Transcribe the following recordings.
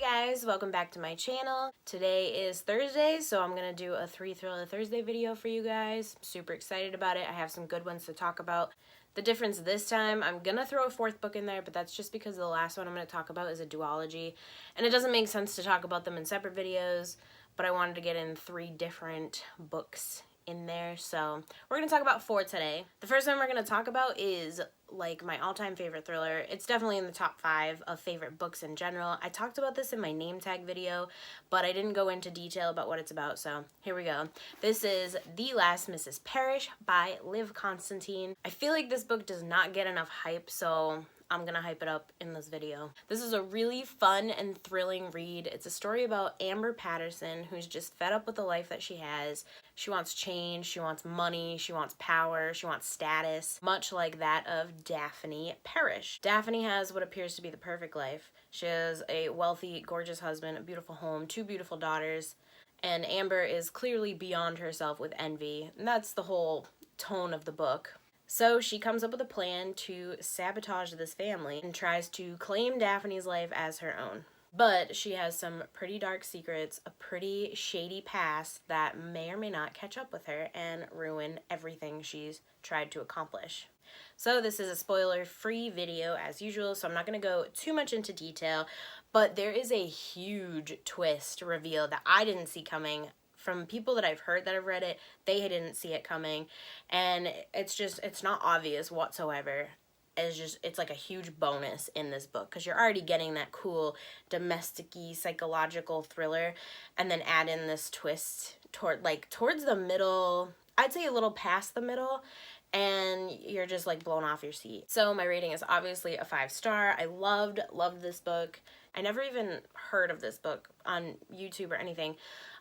guys, welcome back to my channel. Today is Thursday, so I'm gonna do a 3 Thriller Thursday video for you guys. Super excited about it. I have some good ones to talk about. The difference this time, I'm gonna throw a fourth book in there, but that's just because the last one I'm gonna talk about is a duology, and it doesn't make sense to talk about them in separate videos, but I wanted to get in 3 different books in there, so we're gonna talk about 4 today. The first one we're gonna talk about is like my all-time favorite thriller. It's definitely in the top 5 of favorite books in general. I talked about this in my name tag video, but I didn't go into detail about what it's about, so here we go. This is The Last Mrs Parish by Constantine. I feel like this book does not get enough hype, so I'm gonna hype it up in this video. This is a really fun and thrilling read. It's a story about Amber Patterson, who's just fed up with the life that she has. She wants change, she wants money, she wants power, she wants status, much like that of Daphne Parrish. Daphne has what appears to be the perfect life. She has a wealthy, gorgeous husband, a beautiful home, 2 beautiful daughters, and Amber is clearly beyond herself with envy, and that's the whole tone of the book. So she comes up with a plan to sabotage this family and tries to claim Daphne's life as her own. But she has some pretty dark secrets, a pretty shady past that may or may not catch up with her and ruin everything she's tried to accomplish. So this is a spoiler-free video as usual, so I'm not going to go too much into detail, but there is a huge twist reveal that I didn't see coming. From people that I've heard that have read it, they didn't see it coming, and it's not obvious whatsoever. It's like a huge bonus in this book because you're already getting that cool domestic-y psychological thriller, and then add in this twist towards the middle, I'd say a little past the middle, and you're just like blown off your seat. So my rating is obviously a 5-star. I loved this book. I never even heard of this book on YouTube or anything.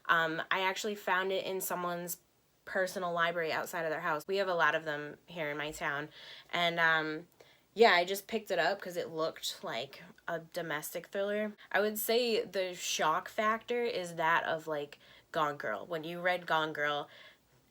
I actually found it in someone's personal library outside of their house. We have a lot of them here in my town, and yeah, I just picked it up because it looked like a domestic thriller. I would say the shock factor is that of like Gone Girl. When you read Gone Girl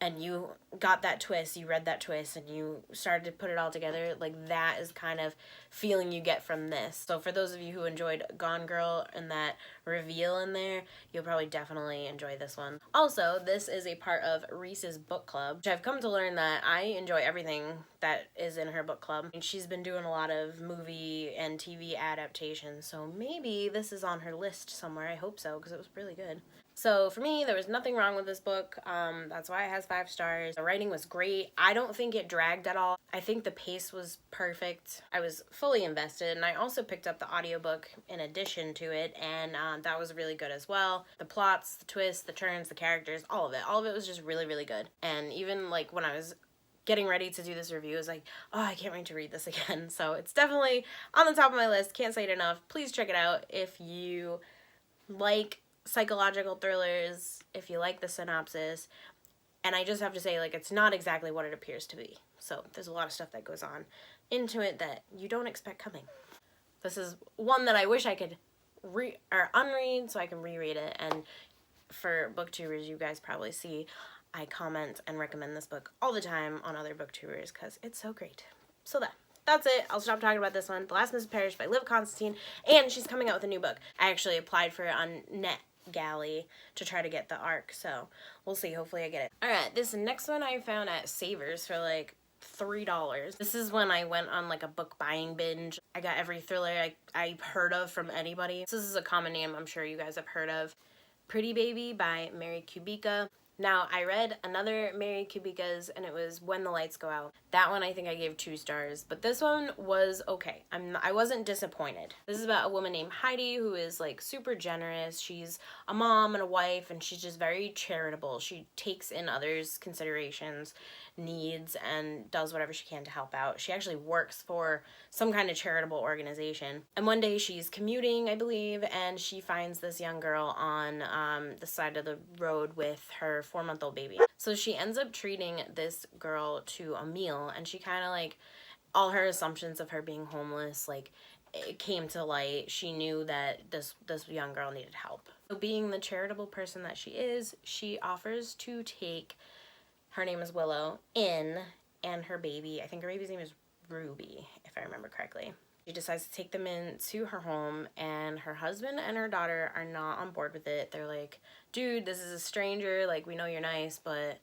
and you got that twist, you read that twist, and you started to put it all together, like that is kind of feeling you get from this. So for those of you who enjoyed Gone Girl and that reveal in there, you'll probably definitely enjoy this one. Also, this is a part of Reese's book club, which I've come to learn that I enjoy everything that is in her book club. And she's been doing a lot of movie and TV adaptations, so maybe this is on her list somewhere. I hope so, because it was really good. So for me, there was nothing wrong with this book. That's why it has 5 stars. The writing was great. I don't think it dragged at all. I think the pace was perfect. I was fully invested, and I also picked up the audiobook in addition to it, and that was really good as well. The plots, the twists, the turns, the characters, all of it was just really, really good. And even like when I was getting ready to do this review, I was like, oh, I can't wait to read this again. So it's definitely on the top of my list. Can't say it enough. Please check it out if you like psychological thrillers, if you like the synopsis. And I just have to say, like, it's not exactly what it appears to be. So there's a lot of stuff that goes on into it that you don't expect coming. This is one that I wish I could unread so I can reread it. And for booktubers, you guys probably see I comment and recommend this book all the time on other booktubers because it's so great. So that's it. I'll stop talking about this one. The Last Mrs Parish by Constantine, and she's coming out with a new book. I actually applied for it on NetGalley to try to get the ARC, so we'll see. Hopefully I get it. Alright, this next one I found at Savers for like $3. This is when I went on like a book buying binge. I got every thriller I've heard of from anybody. This is a common name I'm sure you guys have heard of. Pretty Baby by Mary Kubica. Now, I read another Mary Kubica's, and it was When the Lights Go Out. That one I think I gave 2 stars, but this one was okay. I wasn't disappointed. This is about a woman named Heidi who is like super generous. She's a mom and a wife, and she's just very charitable. She takes in others' considerations, needs, and does whatever she can to help out. She actually works for some kind of charitable organization. And one day she's commuting, I believe, and she finds this young girl on the side of the road with her 4-month-old baby. So she ends up treating this girl to a meal, and she kind of like, all her assumptions of her being homeless, like, it came to light. She knew that this young girl needed help. So being the charitable person that she is, she offers to take, her name is Willow, and her baby, I think her baby's name is Ruby, if I remember correctly. She decides to take them into her home, and her husband and her daughter are not on board with it. They're like, dude, this is a stranger. Like, we know you're nice, but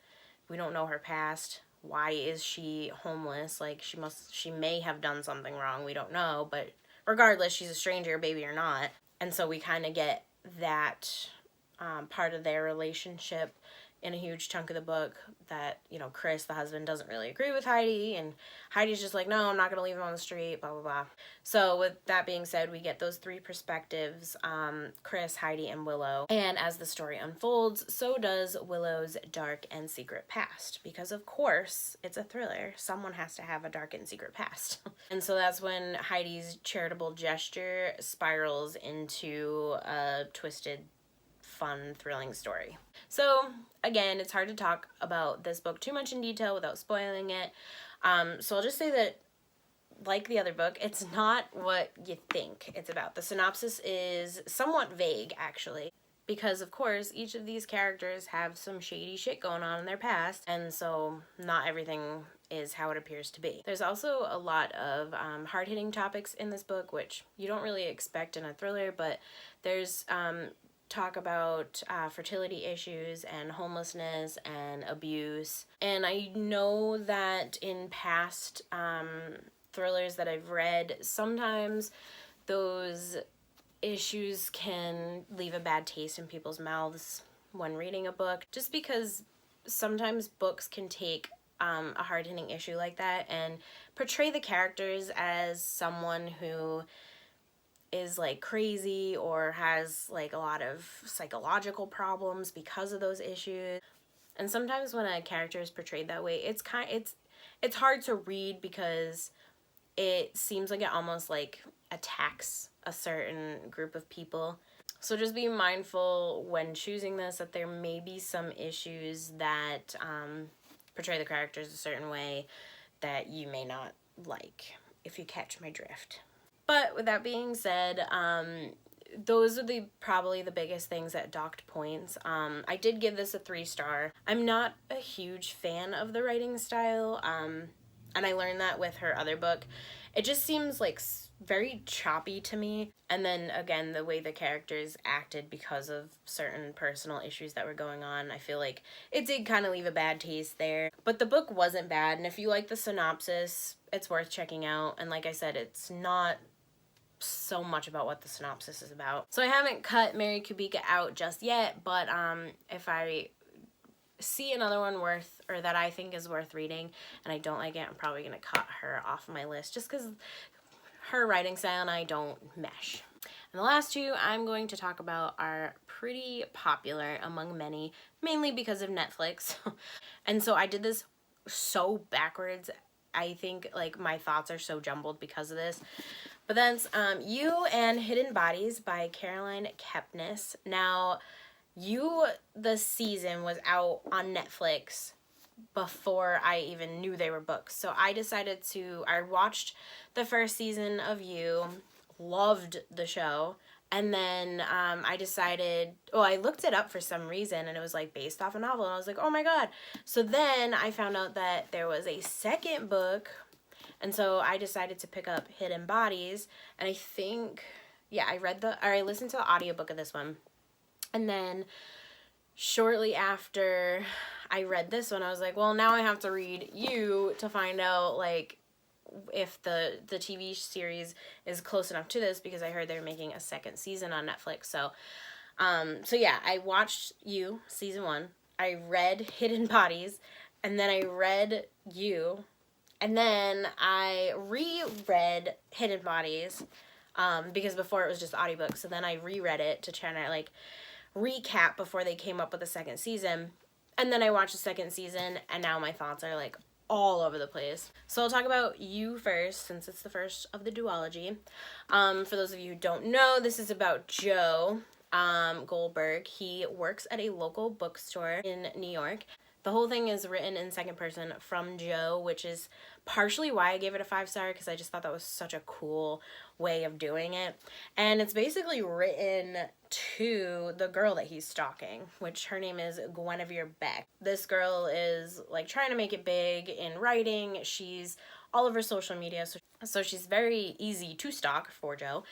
we don't know her past. Why is she homeless? Like, she may have done something wrong. We don't know, but regardless, she's a stranger, baby or not. And so we kind of get that part of their relationship in a huge chunk of the book, that, you know, Chris, the husband, doesn't really agree with Heidi, and Heidi's just like, no, I'm not going to leave him on the street, blah, blah, blah. So with that being said, we get those three perspectives, Chris, Heidi, and Willow. And as the story unfolds, so does Willow's dark and secret past, because of course, it's a thriller. Someone has to have a dark and secret past. And so that's when Heidi's charitable gesture spirals into a twisted, fun, thrilling story. So again, it's hard to talk about this book too much in detail without spoiling it. So I'll just say that, like the other book, it's not what you think it's about. The synopsis is somewhat vague, actually, because of course each of these characters have some shady shit going on in their past, and so not everything is how it appears to be. There's also a lot of hard-hitting topics in this book, which you don't really expect in a thriller, but there's talk about fertility issues and homelessness and abuse. And I know that in past thrillers that I've read, sometimes those issues can leave a bad taste in people's mouths when reading a book, just because sometimes books can take a hard-hitting issue like that and portray the characters as someone who is like crazy or has like a lot of psychological problems because of those issues. And sometimes when a character is portrayed that way, it's hard to read, because it seems like it almost like attacks a certain group of people. So just be mindful when choosing this that there may be some issues that portray the characters a certain way that you may not like, if you catch my drift. But with that being said, those are probably the biggest things that docked points. I did give this a 3-star. I'm not a huge fan of the writing style, and I learned that with her other book. It just seems like very choppy to me. And then again, the way the characters acted because of certain personal issues that were going on, I feel like it did kind of leave a bad taste there. But the book wasn't bad, and if you like the synopsis, it's worth checking out. And like I said, it's not so much about what the synopsis is about. So I haven't cut Mary Kubica out just yet, but if I see another one that I think is worth reading and I don't like it, I'm probably gonna cut her off my list, just because her writing style and I don't mesh. And the last two I'm going to talk about are pretty popular among many, mainly because of Netflix. And so I did this so backwards. I think like my thoughts are so jumbled because of this. But that's You and Hidden Bodies by Caroline Kepnes. Now, the season was out on Netflix before I even knew they were books. So I watched the first season of You, loved the show, and then I looked it up for some reason, and it was like based off a novel, and I was like, oh my god. So then I found out that there was a second book, and so I decided to pick up Hidden Bodies, and I think, yeah, I listened to the audiobook of this one. And then shortly after I read this one, I was like, well, now I have to read You to find out, like, if the TV series is close enough to this, because I heard they're making a second season on Netflix. So yeah, I watched You, season 1. I read Hidden Bodies, and then I read You, and then I reread Hidden Bodies, because before it was just audiobook. So then I reread it to try to, like, recap before they came up with a second season. And then I watched the second season, and now my thoughts are, like, all over the place. So I'll talk about You first, since it's the first of the duology. For those of you who don't know, this is about Joe Goldberg. He works at a local bookstore in New York. The whole thing is written in second person from Joe, which is partially why I gave it a 5-star, because I just thought that was such a cool way of doing it. And it's basically written to the girl that he's stalking, which her name is Guinevere Beck. This girl is like trying to make it big in writing. She's all over social media. So she's very easy to stalk for Joe.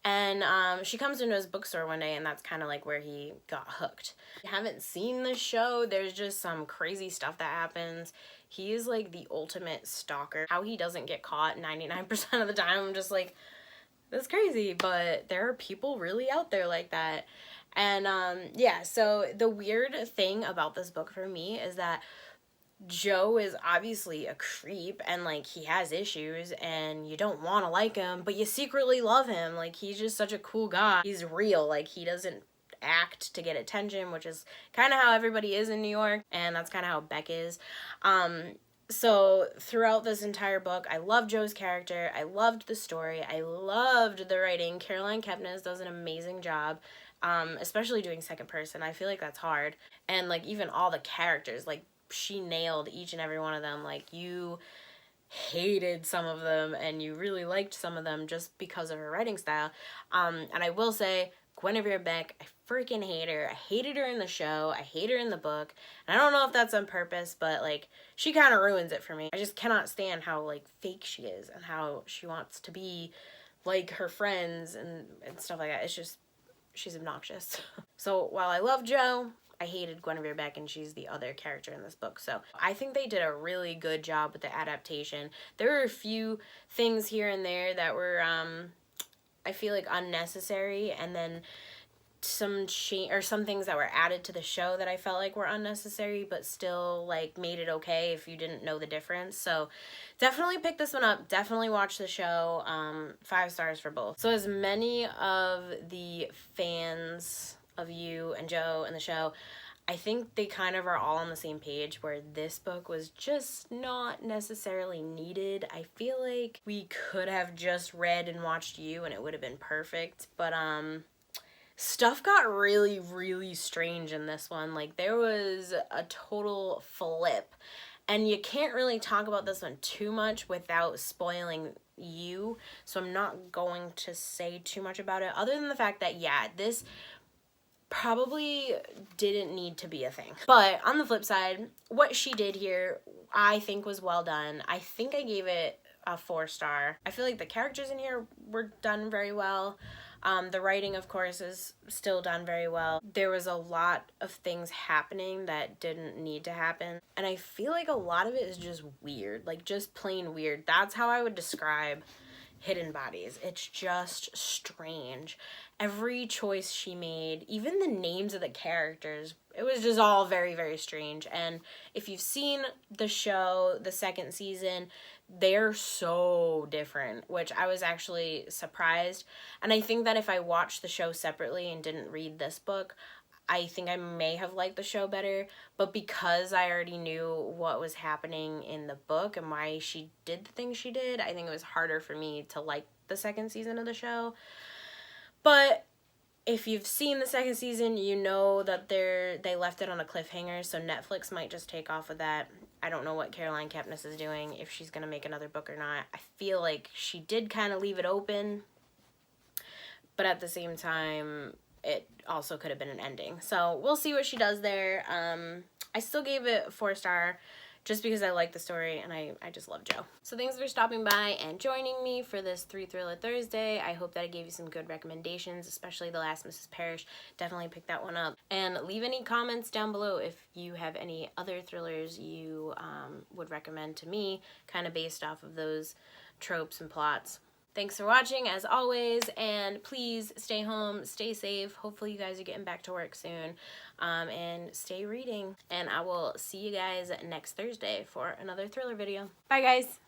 And she comes into his bookstore one day, and that's kind of like where he got hooked. If you haven't seen the show, there's just some crazy stuff that happens. He is like the ultimate stalker. How he doesn't get caught 99% of the time, I'm just like, that's crazy. But there are people really out there like that. And yeah, so the weird thing about this book for me is that Joe is obviously a creep, and like he has issues, and you don't want to like him, but you secretly love him. Like, he's just such a cool guy. He's real. Like, he doesn't act to get attention, which is kind of how everybody is in New York, and that's kind of how Beck is. So throughout this entire book, I loved Joe's character. I loved the story. I loved the writing. Caroline Kepnes does an amazing job. Especially doing second person. I feel like that's hard. And like even all the characters, like she nailed each and every one of them. Like, you hated some of them and you really liked some of them just because of her writing style. And I will say, Guinevere Beck, I freaking hate her. I hated her in the show. I hate her in the book. And I don't know if that's on purpose, but like, she kind of ruins it for me. I just cannot stand how like fake she is and how she wants to be like her friends and stuff like that. It's just, she's obnoxious. So while I love Joe, I hated Guinevere Beck, and she's the other character in this book. So I think they did a really good job with the adaptation. There were a few things here and there that were, I feel like, unnecessary, and then some things that were added to the show that I felt like were unnecessary, but still like made it okay if you didn't know the difference. So definitely pick this one up. Definitely watch the show. 5 stars for both. So as many of the fans of you and Joe and the show, I think they kind of are all on the same page where this book was just not necessarily needed. I feel like we could have just read and watched you and it would have been perfect, but stuff got really, really strange in this one. Like, there was a total flip, and you can't really talk about this one too much without spoiling you, so I'm not going to say too much about it, other than the fact that, yeah, this probably didn't need to be a thing. But on the flip side, what she did here, I think was well done. I think I gave it a 4-star. I feel like the characters in here were done very well. The writing, of course, is still done very well. There was a lot of things happening that didn't need to happen. And I feel like a lot of it is just weird, like just plain weird. That's how I would describe Hidden Bodies. It's just strange. Every choice she made, even the names of the characters, it was just all very, very strange. And if you've seen the show, the second season, they're so different, which I was actually surprised. And I think that if I watched the show separately and didn't read this book, I think I may have liked the show better. But because I already knew what was happening in the book and why she did the things she did, I think it was harder for me to like the second season of the show. But if you've seen the second season, you know that they left it on a cliffhanger, so Netflix might just take off with that. I don't know what Caroline Kepnes is doing, if she's going to make another book or not. I feel like she did kind of leave it open, but at the same time, it also could have been an ending. So we'll see what she does there. I still gave it a 4-star. Just because I like the story and I just love Joe. So thanks for stopping by and joining me for this 3 Thriller Thursday. I hope that I gave you some good recommendations, especially the Last Mrs Parish. Definitely pick that one up. And leave any comments down below if you have any other thrillers you would recommend to me, kind of based off of those tropes and plots. Thanks for watching, as always, and please stay home, stay safe. Hopefully you guys are getting back to work soon, and stay reading. And I will see you guys next Thursday for another thriller video. Bye, guys!